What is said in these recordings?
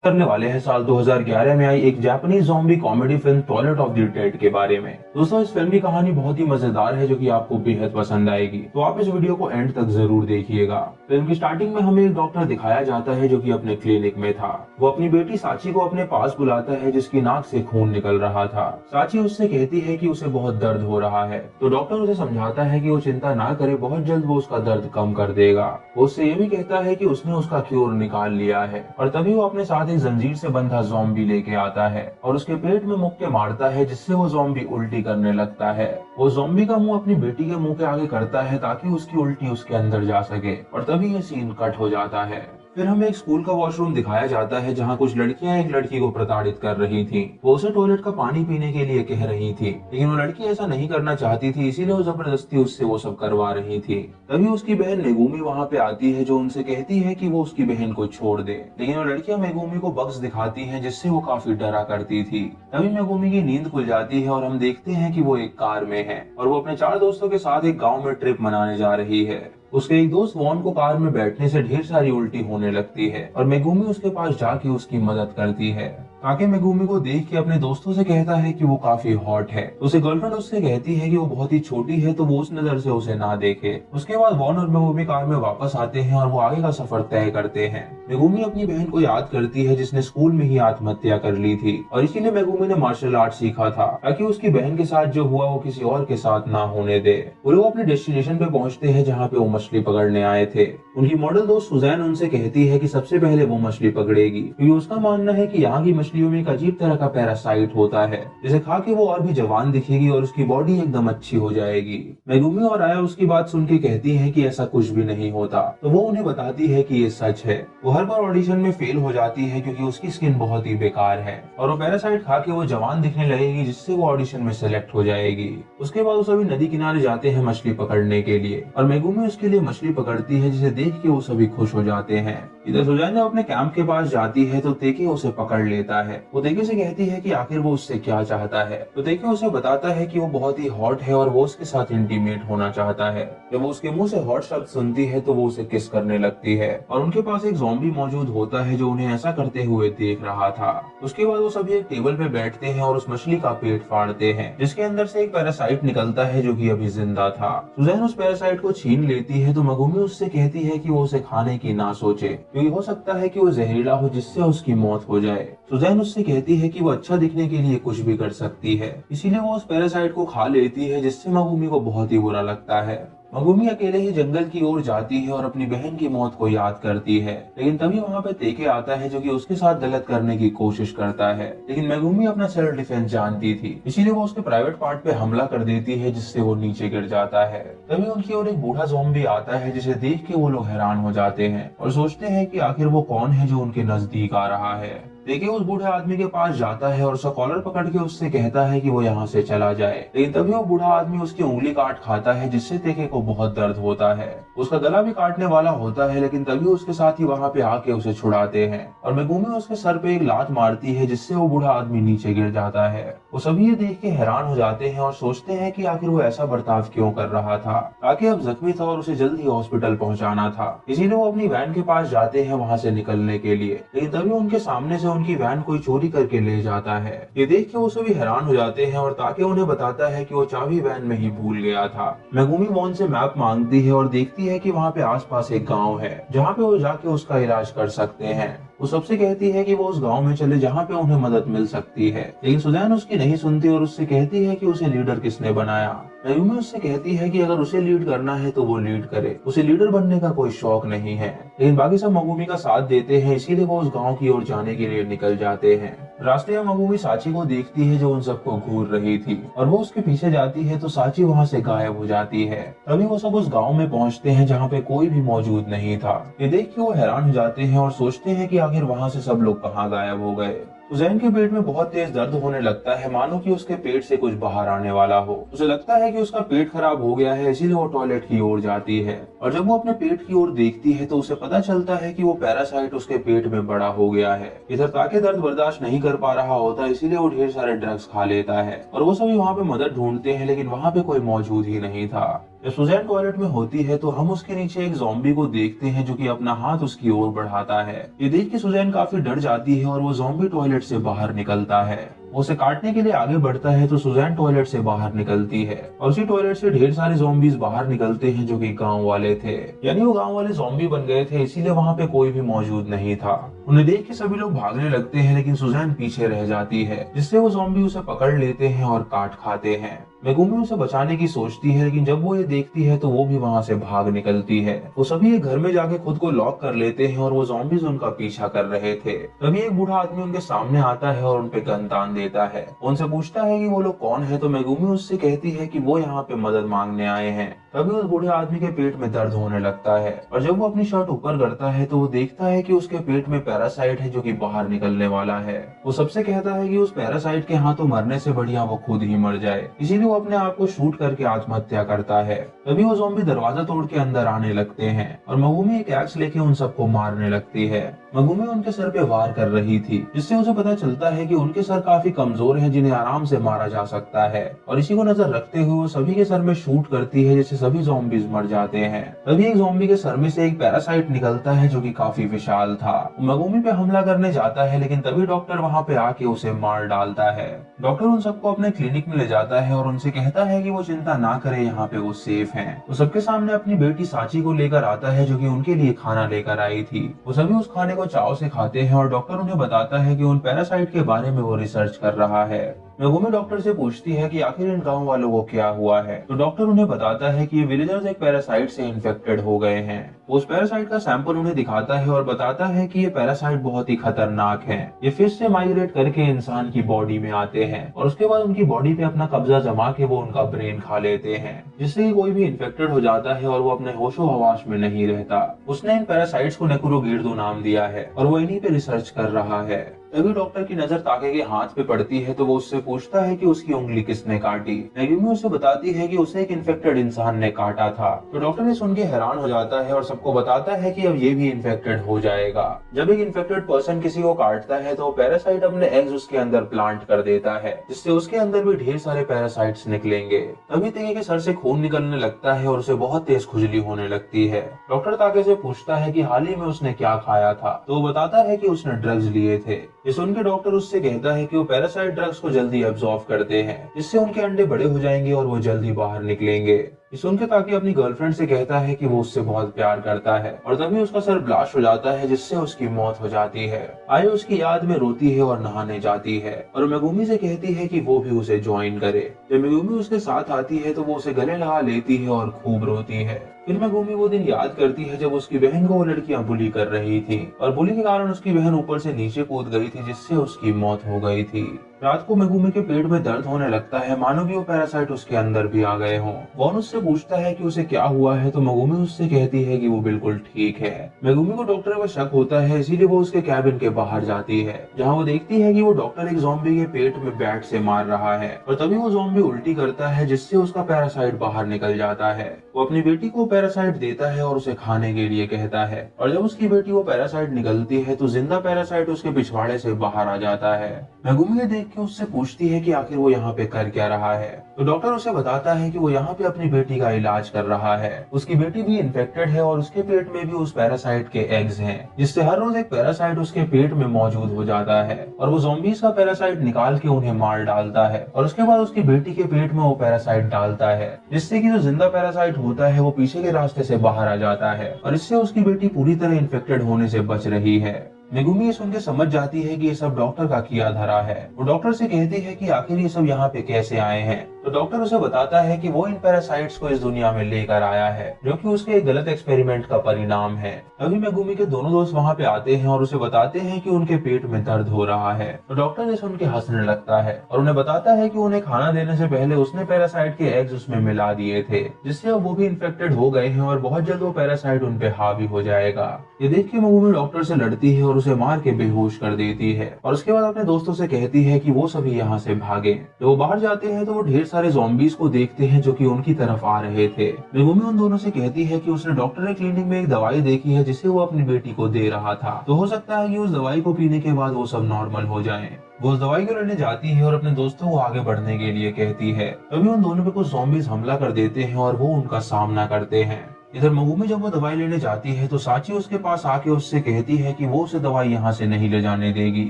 करने वाले हैं साल 2011 में आई एक Japanese zombie comedy film toilet of the dead के बारे में। दोस्तों, इस फिल्म की कहानी बहुत ही मजेदार है जो कि आपको बेहद पसंद आएगी, तो आप इस वीडियो को एंड तक जरूर देखिएगा। फिल्म की स्टार्टिंग में हमें एक डॉक्टर दिखाया जाता है जो कि अपने क्लिनिक में था। वो अपनी बेटी साची को अपने पास बुलाता है जिसकी नाक से खून निकल रहा था। साची उससे कहती है कि उसे बहुत दर्द हो रहा है, तो डॉक्टर उसे समझाता है कि वो चिंता ना करे, बहुत जल्द वो उसका दर्द कम कर देगा। वो उससे ये भी कहता है कि उसने उसका क्योर निकाल लिया है, और तभी वो अपने साथ एक जंजीर से बंधा ज़ॉम्बी लेके आता है और उसके पेट में मुक्के मारता है, जिससे वो ज़ॉम्बी उल्टी करने लगता है। वो ज़ॉम्बी का मुंह अपनी बेटी के मुंह के आगे करता है ताकि उसकी उल्टी उसके अंदर जा सके, और तभी ये सीन कट हो जाता है। फिर हमें एक स्कूल का वॉशरूम दिखाया जाता है जहाँ कुछ लड़कियां एक लड़की को प्रताड़ित कर रही थीं। वो उसे टॉयलेट का पानी पीने के लिए कह रही थी, लेकिन वो लड़की ऐसा नहीं करना चाहती थी, इसीलिए वो जबरदस्ती उससे वो सब करवा रही थी। तभी उसकी बहन मेगुमी वहाँ पे आती है जो उनसे कहती है कि वो उसकी बहन को छोड़ दे, लेकिन वो लड़कियां मेगुमी को बग्स दिखाती हैं जिससे वो काफी डरा करती थी। तभी मेगुमी की नींद खुल जाती है और हम देखते हैं कि वो एक कार में है और वो अपने 4 दोस्तों के साथ एक गाँव में ट्रिप मनाने जा रही है। उसके एक दोस्त वॉन को कार में बैठने से ढेर सारी उल्टी होने लगती है और मेगुमी उसके पास जाके उसकी मदद करती है। ताकि मेगुमी को देख के अपने दोस्तों से कहता है कि वो काफी हॉट है। उसे गर्लफ्रेंड उससे कहती है कि वो बहुत ही छोटी है, तो वो उस नजर से उसे ना देखे। उसके बाद वॉन और मेगुमी कार में वापस आते हैं और वो आगे का सफर तय करते हैं। मेगुमी अपनी बहन को याद करती है जिसने स्कूल में ही आत्महत्या कर ली थी, और इसीलिए मेगुमी ने मार्शल आर्ट सीखा था ताकि उसकी बहन के साथ जो हुआ वो किसी और के साथ ना होने दे। वो लोग अपने डेस्टिनेशन पे पहुंचते हैं जहाँ पे वो मछली पकड़ने आए थे। उनकी मॉडल दोस्त सुजैन उनसे कहती है कि सबसे पहले वो मछली पकड़ेगी, क्योंकि उसका मानना है कि यहाँ की मछलियों में एक अजीब तरह का पैरासाइट होता है जिसे खा के वो और भी जवान दिखेगी और उसकी बॉडी एकदम अच्छी हो जाएगी। मेगुमी और आया उसकी बात सुन के कहती है कि ऐसा कुछ भी नहीं होता, तो वो उन्हें बताती है कि ये सच है। वो हर बार ऑडिशन में फेल हो जाती है क्योंकि उसकी स्किन बहुत ही बेकार है, और वो पैरासाइट खा के वो जवान दिखने लगेगी जिससे वो ऑडिशन में सेलेक्ट हो जाएगी। उसके बाद वो सभी नदी किनारे जाते हैं मछली पकड़ने के लिए, और मेगुमी उसके लिए मछली पकड़ती है जिसे देख के वो सभी खुश हो जाते हैं। इधर सुजैन जब अपने कैंप के पास जाती है तो तेके उसे पकड़ लेता है। वो तेके से कहती है कि आखिर वो उससे क्या चाहता है, तो तेके उसे बताता है कि वो बहुत ही हॉट है और वो उसके साथ इंटीमेट होना चाहता है। जब वो उसके मुंह से हॉट शब्द सुनती है तो वो उसे किस करने लगती है, और उनके पास एक ज़ॉम्बी मौजूद होता है जो उन्हें ऐसा करते हुए देख रहा था। उसके बाद वो सभी एक टेबल पे बैठते हैं और उस मछली का पेट फाड़ते हैं जिसके अंदर से एक पैरासाइट निकलता है जो कि अभी जिंदा था। सुजैन उस पैरासाइट को छीन लेती है, तो मेगुमी उससे कहती है कि वो उसे खाने की ना सोचे, क्योंकि हो सकता है कि वो जहरीला हो जिससे उसकी मौत हो जाए। सुजैन उससे कहती है कि वो अच्छा दिखने के लिए कुछ भी कर सकती है, इसीलिए वो उस पैरासाइट को खा लेती है जिससे मेगुमी को बहुत ही बुरा लगता है। मेगुमी अकेले ही जंगल की ओर जाती है और अपनी बहन की मौत को याद करती है, लेकिन तभी वहाँ पे तेके आता है जो कि उसके साथ गलत करने की कोशिश करता है। लेकिन मेगुमी अपना सेल्फ डिफेंस जानती थी, इसीलिए वो उसके प्राइवेट पार्ट पे हमला कर देती है जिससे वो नीचे गिर जाता है। तभी उनकी ओर एक बूढ़ा ज़ॉम्बी आता है जिसे देख के वो लोग हैरान हो जाते हैं और सोचते हैं कि आखिर वो कौन है जो उनके नजदीक आ रहा है। देखिए, उस बूढ़े आदमी के पास जाता है और उसका कॉलर पकड़ के उससे कहता है कि वो यहाँ से चला जाए, लेकिन तभी वो बूढ़ा आदमी उसकी उंगली काट खाता है जिससे तेके को बहुत दर्द होता है। उसका गला भी काटने वाला होता है, लेकिन तभी उसके साथ ही वहाँ पे आके उसे छुड़ाते हैं और मेगुमी उसके सर पे एक लात मारती है जिससे वो बूढ़ा आदमी नीचे गिर जाता है। वो सभी ये देख के हैरान हो जाते हैं और सोचते हैं कि आखिर वो ऐसा बर्ताव क्यों कर रहा था, ताकि अब जख्मी था और उसे जल्दी हॉस्पिटल पहुंचाना था। इसीलिए वो अपनी वैन के पास जाते हैं वहां से निकलने के लिए, लेकिन तभी उनके सामने से उनकी वैन कोई चोरी करके ले जाता है। ये देख के वो सभी हैरान हो जाते हैं और ताकि उन्हें बताता है कि वो चाबी वैन में ही भूल गया था। मेगुमी वॉन से मैप मांगती है और देखती है कि वहाँ पे आसपास एक गाँव है जहाँ पे वो जाके उसका इलाज कर सकते हैं। वो सबसे कहती है कि वो उस गांव में चले जहाँ पे उन्हें मदद मिल सकती है, लेकिन सुजैन उसकी नहीं सुनती और उससे कहती है कि उसे लीडर किसने बनाया। मेगुमी उससे कहती है कि अगर उसे लीड करना है तो वो लीड करे, उसे लीडर बनने का कोई शौक नहीं है। लेकिन बाकी सब मेगुमी का साथ देते हैं, इसीलिए वो उस गाँव की ओर जाने के लिए निकल जाते हैं। रास्ते में मेगुमी साची को देखती है जो उन सबको घूर रही थी, और वो उसके पीछे जाती है तो साची वहाँ से गायब हो जाती है। तभी वो सब उस गाँव में पहुँचते हैं जहाँ पे कोई भी मौजूद नहीं था। ये देख के वो हैरान हो जाते हैं और सोचते हैं कि आखिर वहाँ से सब लोग कहाँ गायब हो गए। सुजैन के पेट में बहुत तेज दर्द होने लगता है, मानो कि उसके पेट से कुछ बाहर आने वाला हो। उसे लगता है कि उसका पेट खराब हो गया है, इसीलिए वो टॉयलेट की ओर जाती है, और जब वो अपने पेट की ओर देखती है तो उसे पता चलता है कि वो पैरासाइट उसके पेट में बड़ा हो गया है। इधर ताकि दर्द बर्दाश्त नहीं कर पा रहा होता, इसीलिए वो ढेर सारे ड्रग्स खा लेता है, और वो सभी वहाँ पे मदद ढूंढते हैं, लेकिन वहाँ पे कोई मौजूद ही नहीं था। जब सुजैन टॉयलेट में होती है तो हम उसके नीचे एक ज़ॉम्बी को देखते हैं जो कि अपना हाथ उसकी ओर बढ़ाता है। ये देख के सुजैन काफी डर जाती है और वो ज़ॉम्बी टॉयलेट से बाहर निकलता है। वो उसे काटने के लिए आगे बढ़ता है तो सुजैन टॉयलेट से बाहर निकलती है और उसी टॉयलेट से ढेर सारे ज़ॉम्बीज बाहर निकलते हैं जो कि गांव वाले थे। यानी वो गांव वाले ज़ॉम्बी बन गए थे, इसीलिए वहां पे कोई भी मौजूद नहीं था। उन्हें देख के सभी लोग भागने लगते हैं लेकिन सुजैन पीछे रह जाती है, जिससे वो ज़ॉम्बी उसे पकड़ लेते हैं और काट खाते हैं। मेगुमी उसे बचाने की सोचती है लेकिन जब वो ये देखती है तो वो भी वहां से भाग निकलती है। वो सभी एक घर में जाके खुद को लॉक कर लेते हैं और वो ज़ॉम्बीज उनका पीछा कर रहे थे। तभी एक बूढ़ा आदमी उनके सामने आता है और उनपे गन तान देता है। उनसे पूछता है कि वो लोग कौन है तो मेगुमी उससे कहती है कि वो यहाँ पे मदद मांगने आए हैं। तभी उस बूढ़े आदमी के पेट में दर्द होने लगता है और जब वो अपनी शर्ट ऊपर करता है तो वो देखता है कि उसके पेट में पैरासाइट है जो कि बाहर निकलने वाला है। वो सबसे कहता है कि उस पैरासाइट के हाथों मरने से बढ़िया वो खुद ही मर जाए, इसीलिए वो अपने आप को शूट करके आत्महत्या करता है। तभी वो ज़ॉम्बी दरवाजा तोड़ के अंदर आने लगते हैं और मेगुमी एक एक्स लेके उन सबको मारने लगती है। मेगुमी उनके सर पे वार कर रही थी, जिससे उसे पता चलता है कि उनके सर काफी कमजोर हैं जिन्हें आराम से मारा जा सकता है और इसी को नजर रखते हुए वो सभी के सर में शूट करती है, जिससे सभी ज़ॉम्बीज मर जाते हैं। तभी एक ज़ॉम्बी के सर में से एक पैरासाइट निकलता है जो कि काफी विशाल था। मेगुमी पे हमला करने जाता है लेकिन तभी डॉक्टर वहाँ पे आके उसे मार डालता है। डॉक्टर उन सबको अपने क्लिनिक में ले जाता है और उनसे कहता है कि वो चिंता ना करे, यहाँ पे वो सेफ हैं। वो सबके सामने अपनी बेटी साची को लेकर आता है जो कि उनके लिए खाना लेकर आई थी। वो सभी उस खाने को चाव से खाते हैं और डॉक्टर उन्हें बताता है कि उन पैरासाइट के बारे में वो रिसर्च कर रहा है। मेगुमी डॉक्टर से पूछती है कि आखिर इन गांव वालों को क्या हुआ है, तो डॉक्टर उन्हें बताता है कि ये विलेजर्स एक पैरासाइट से इन्फेक्टेड हो गए हैं। वो उस पैरासाइट का सैंपल उन्हें दिखाता है और बताता है कि ये पैरासाइट बहुत ही खतरनाक है। ये फिश से माइग्रेट करके इंसान की बॉडी में आते हैं और उसके बाद उनकी बॉडी पे अपना कब्जा जमा के वो उनका ब्रेन खा लेते हैं, जिससे कि कोई भी इन्फेक्टेड हो जाता है और वो अपने होशो हवास में नहीं रहता। उसने इन पैरासाइट्स को नेक्रोगिर्दो नाम दिया है और वो इन्हीं पे रिसर्च कर रहा है। तभी डॉक्टर की नजर ताके के हाथ पे पड़ती है तो वो उससे पूछता है कि उसकी उंगली किसने काटी। मेगुमी उसे बताती है कि उसे एक इन्फेक्टेड इंसान ने काटा था। तो डॉक्टर ये सुन के हैरान हो जाता है और सबको बताता है कि अब ये भी इन्फेक्टेड हो जाएगा। जब एक इन्फेक्टेड पर्सन किसी को काटता है तो पैरासाइट अपने एग्स उसके अंदर प्लांट कर देता है, जिससे उसके अंदर भी ढेर सारे पैरासाइट्स निकलेंगे। तभी ताके के सर से खून निकलने लगता है और उसे बहुत तेज खुजली होने लगती है। डॉक्टर ताके से पूछता है कि हाल ही में उसने क्या खाया था, तो वो बताता है कि उसने ड्रग्स लिए थे। ये सुन के डॉक्टर उससे कहता है कि वो पैरासाइट ड्रग्स को जल्दी एब्जॉर्ब करते हैं, जिससे उनके अंडे बड़े हो जाएंगे और वो जल्दी बाहर निकलेंगे। ये सुन के ताकि अपनी गर्लफ्रेंड से कहता है कि वो उससे बहुत प्यार करता है और तभी उसका सर ब्लास्ट हो जाता है, जिससे उसकी मौत हो जाती है। आये उसकी याद में रोती है और नहाने जाती है और मेगुमी से कहती है कि वो भी उसे ज्वाइन करे। जब मेगुमी उसके साथ आती है तो वो उसे गले लगा लेती है और खूब रोती है। फिर मेगुमी वो दिन याद करती है जब उसकी बहन को वो लड़कियां बुली कर रही थी और बुली के कारण उसकी बहन ऊपर से नीचे कूद गई थी, जिससे उसकी मौत हो गई थी। रात को मेगुमी के पेट में दर्द होने लगता है, मानो कि वो पैरासाइट उसके अंदर भी आ गए हों। वॉन उससे पूछता है कि उसे क्या हुआ है तो मेगुमी उससे कहती है कि वो बिल्कुल ठीक है। मेगुमी को डॉक्टर पर शक होता है, इसीलिए वो उसके कैबिन के बाहर जाती है, जहाँ वो देखती है कि वो डॉक्टर एक ज़ॉम्बी के पेट में बैट से मार रहा है और तभी वो ज़ॉम्बी उल्टी करता है, जिससे उसका पैरासाइट बाहर निकल जाता है। वो अपनी बेटी को पैरासाइट देता है और उसे खाने के लिए कहता है और जब उसकी बेटी वो पैरासाइट निकलती है तो जिंदा पैरासाइट उसके पिछवाड़े से बाहर आ जाता है। मेगुमी ये देख के उससे पूछती है कि आखिर वो यहाँ पे कर क्या रहा है, तो डॉक्टर उसे बताता है कि वो यहाँ पे अपनी बेटी का इलाज कर रहा है। उसकी बेटी भी इन्फेक्टेड है और उसके पेट में भी उस पैरासाइट के एग्स हैं, जिससे हर रोज एक पैरासाइट उसके पेट में मौजूद हो जाता है और वो ज़ॉम्बीज का पैरासाइट निकाल के उन्हें मार डालता है और उसके बाद उसकी बेटी के पेट में वो पैरासाइट डालता है, जिससे कि जो जिंदा पैरासाइट होता है वो पीछे के रास्ते से बाहर आ जाता है और इससे उसकी बेटी पूरी तरह इन्फेक्टेड होने से बच रही है। मेगुमी ये सुन के समझ जाती है कि ये सब डॉक्टर का किया धरा है। वो डॉक्टर से कहती है कि आखिर ये सब यहाँ पे कैसे आए हैं, तो डॉक्टर उसे बताता है कि वो इन पैरासाइट्स को इस दुनिया में लेकर आया है, जो कि उसके एक गलत एक्सपेरिमेंट का परिणाम है। तभी मेगुमी के दोनों दोस्त वहाँ पे आते हैं और उसे बताते हैं कि उनके पेट में दर्द हो रहा है, तो डॉक्टर ये सुन के हंसने लगता है और उन्हें बताता है कि उन्हें खाना देने से पहले उसने पैरासाइट के एग्स उसमें मिला दिए थे, जिससे अब वो भी इन्फेक्टेड हो गए हैं और बहुत जल्द वो पैरासाइट उन पे हावी हो जाएगा। ये देख के मेगुमी डॉक्टर से लड़ती है और उसे मार के बेहोश कर देती है और उसके बाद अपने दोस्तों से कहती है कि वो सभी यहाँ से भागे। जब वो बाहर जाते हैं तो वो ढेर सारे ज़ॉम्बीज को देखते हैं जो कि उनकी तरफ आ रहे थे। मेगुमी उन दोनों से कहती है कि उसने डॉक्टर के क्लिनिक में एक दवाई देखी है जिसे वो अपनी बेटी को दे रहा था, तो हो सकता है कि उस दवाई को पीने के बाद वो सब नॉर्मल हो जाएं। वो उस दवाई को लेने जाती है और अपने दोस्तों को आगे बढ़ने के लिए कहती है। तभी उन दोनों पे कुछ ज़ॉम्बीज़ हमला कर देते हैं और वो उनका सामना करते हैं। इधर मेगुमी जब वो दवाई लेने जाती है तो साची उसके पास आके उससे कहती है कि वो उसे दवाई यहाँ से नहीं ले जाने देगी।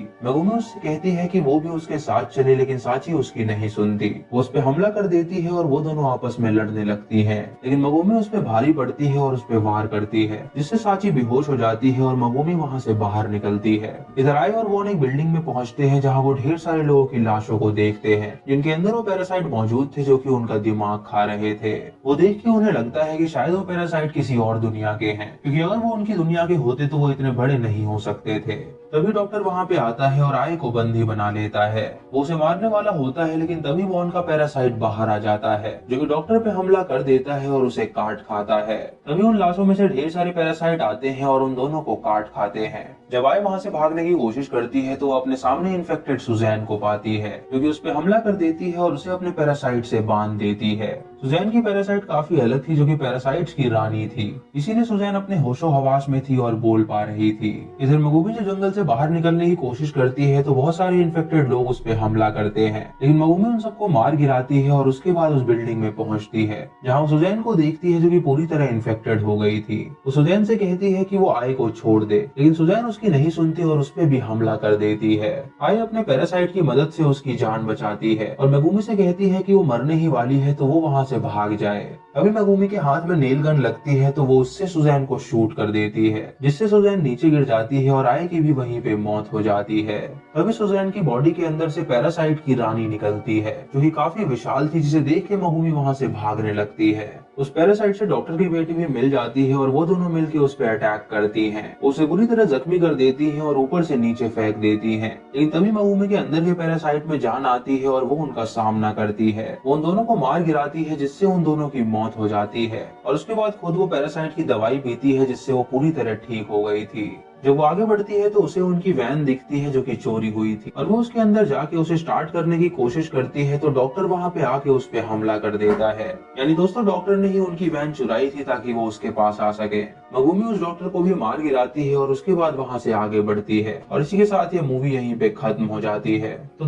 मेगुमी उससे कहती है कि वो भी उसके साथ चले, लेकिन साची उसकी नहीं सुनती। वो उस पे हमला कर देती है और वो दोनों आपस में लड़ने लगती हैं। लेकिन मेगुमी उस पे भारी पड़ती है और उस पे वार करती है, जिससे साची बेहोश हो जाती है और मेगुमी वहाँ से बाहर निकलती है। इधर आई और वो एक बिल्डिंग में पहुंचते हैं जहाँ वो ढेर सारे लोगों की लाशों को देखते हैं, जिनके अंदर वो पैरासाइट मौजूद थे जो कि उनका दिमाग खा रहे थे। वो देख के उन्हें लगता है कि शायद वो पैरासाइट किसी और दुनिया के हैं, क्योंकि अगर वो उनकी दुनिया के होते तो वो इतने बड़े नहीं हो सकते थे। तभी डॉक्टर वहाँ पे आता है और आय को बंदी बना लेता है। वो उसे मारने वाला होता है, लेकिन तभी वो उनका पैरासाइट बाहर आ जाता है, जो कि डॉक्टर पे हमला कर देता है और उसे काट खाता है। तभी उन लाशों में से ढेर सारे पैरासाइट आते हैं और उन दोनों को काट खाते हैं। जब आय वहाँ से भागने की कोशिश करती है तो वो अपने सामने इन्फेक्टेड सुजैन को पाती है, जो कि उस पे हमला कर देती है और उसे अपने पैरासाइट से बांध देती है। सुजैन की पैरासाइट काफी अलग थी, जो कि पैरासाइट्स की रानी थी, इसीलिए सुजैन अपने होशो हवास में थी और बोल पा रही थी। इधर मेगुमी जो जंगल से बाहर निकलने की कोशिश करती है तो बहुत सारे इन्फेक्टेड लोग उस पे हमला करते हैं, लेकिन मेगुमी उन सबको मार गिराती है और उसके बाद उस बिल्डिंग में पहुंचती है, जहां वो सुजैन को देखती है जो कि पूरी तरह इन्फेक्टेड हो गई थी। वो सुजैन से कहती है कि वो आय को छोड़ दे, लेकिन सुजैन उसकी नहीं सुनती और उस पे भी हमला कर देती है। आय अपने पैरासाइट की मदद से उसकी जान बचाती है और मेगुमी से कहती है कि वो मरने ही वाली है तो वो वहां से भाग जाए। अभी मेगुमी के हाथ में नेल गन लगती है तो वो उससे सुजैन को शूट कर देती है, जिससे सुजैन नीचे गिर जाती है और आय की भी वहीं पे मौत हो जाती है। तभी सुजैन की बॉडी के अंदर से पैरासाइट की रानी निकलती है, जो कि काफी विशाल थी, जिसे देख के मेगुमी वहां से भागने लगती है। उस पैरासाइट से डॉक्टर की बेटी भी मिल जाती है और वो दोनों मिलकर उस पर अटैक करती हैं। उसे बुरी तरह जख्मी कर देती हैं और ऊपर से नीचे फेंक देती हैं। लेकिन तभी मेगुमी के अंदर के पैरासाइट में जान आती है और वो उनका सामना करती है। वो उन दोनों को मार गिराती है, जिससे उन दोनों की मौत हो जाती है और उसके बाद खुद वो पैरासाइट की दवाई पीती है, जिससे वो पूरी तरह ठीक हो गई थी। जब वो आगे बढ़ती है तो उसे उनकी वैन दिखती है जो कि चोरी हुई थी, और वो उसके अंदर जाके उसे स्टार्ट करने की कोशिश करती है तो डॉक्टर वहां पे आके उस पे हमला कर देता है। यानी दोस्तों डॉक्टर ने ही उनकी वैन चुराई थी ताकि वो उसके पास आ सके। मेगुमी उस डॉक्टर को भी मार गिराती है और उसके बाद वहां से आगे बढ़ती है, और इसी के साथ ये मूवी यहीं पे खत्म हो जाती है। तो